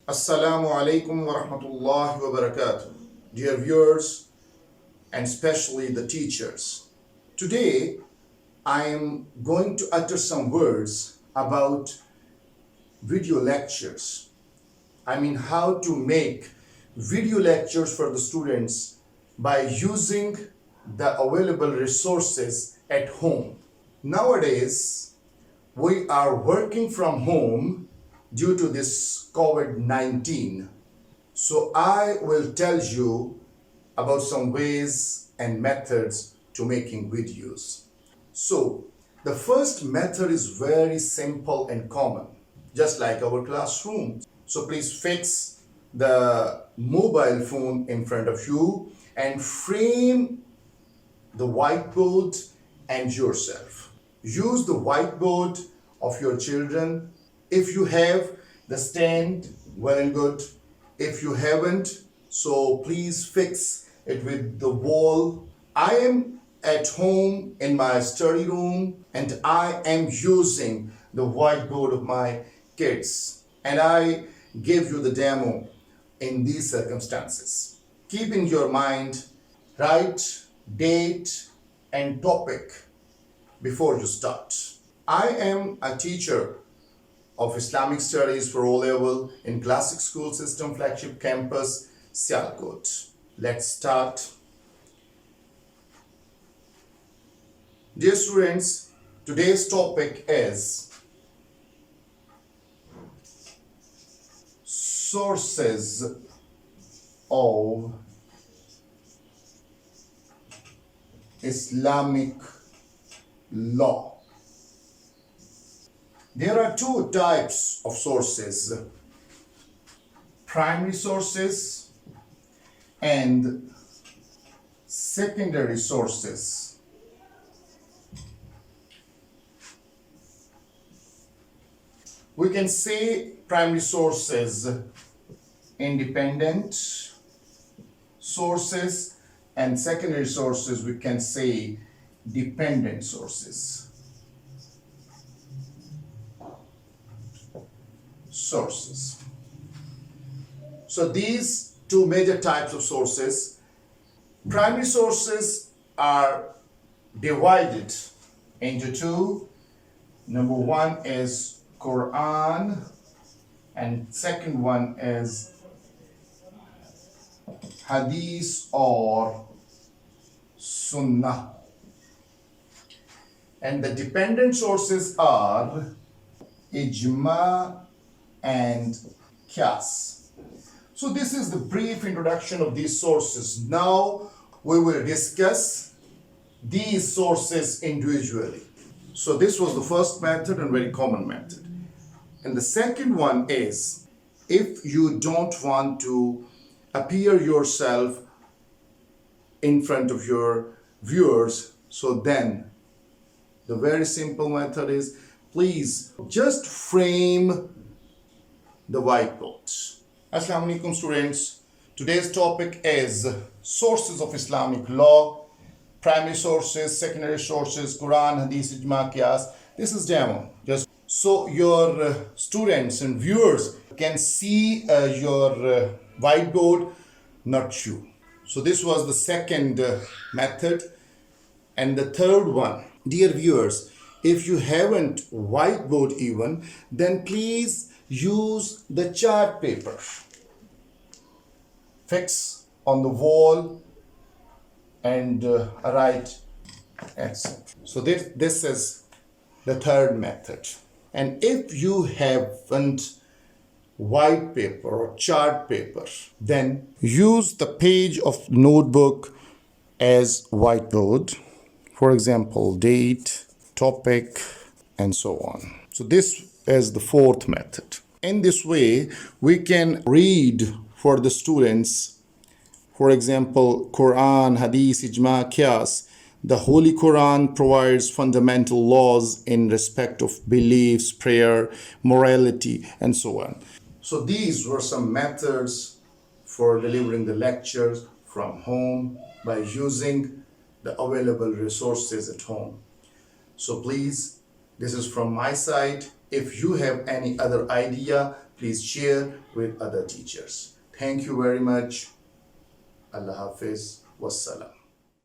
Assalamu alaikum wa rahmatullahi wa barakatuh. Dear viewers, and especially the teachers. Today, I am going to utter some words about video lectures. I mean, how to make video lectures for the students by using the available resources at home. Nowadays, we are working from home due to this COVID-19. So I will tell you about some ways and methods to making videos. So the first method is very simple and common, just like our classroom. So please fix the mobile phone in front of you and frame the whiteboard and yourself. Use the whiteboard of your children. If you have the stand, well and good. If you haven't, so please fix it with the wall. I am at home in my study room and I am using the whiteboard of my kids, and I give you the demo in these circumstances. Keep in your mind, write date and topic before you start. I am a teacher of Islamic Studies for O-Level in Classic School System Flagship Campus, Sialkot. Let's start. Dear students, today's topic is sources of Islamic law. There are two types of sources: primary sources and secondary sources. We can say primary sources, independent sources, and secondary sources we can say dependent sources. So these two major types of sources. Primary sources are divided into two. Number one is Quran and second one is Hadith or Sunnah. And the dependent sources are Ijma and Qiyas. So this is the brief introduction of these sources. Now we will discuss these sources individually. So this was the first method and very common method. And the second one is, if you don't want to appear yourself in front of your viewers, so then the very simple method is, please just frame the whiteboard. Assalamu alaikum students. Today's topic is sources of Islamic law, primary sources, secondary sources, Quran, Hadith, Ijma, Qiyas. This is demo. Just so your students and viewers can see your whiteboard, not you. So this was the second method. And the third one, dear viewers, if you haven't whiteboard even, then please use the chart paper. Fix on the wall and write, etc. So this is the third method. And if you haven't white paper or chart paper, then use the page of notebook as whiteboard. For example, date, topic, and so on. So this is the fourth method. In this way, we can read for the students, for example, Quran, Hadith, Ijma, Qiyas. The Holy Quran provides fundamental laws in respect of beliefs, prayer, morality, and so on. So these were some methods for delivering the lectures from home by using the available resources at home. So please, this is from my side. If you have any other idea, please share with other teachers. Thank you very much. Allah Hafiz. Wassalam.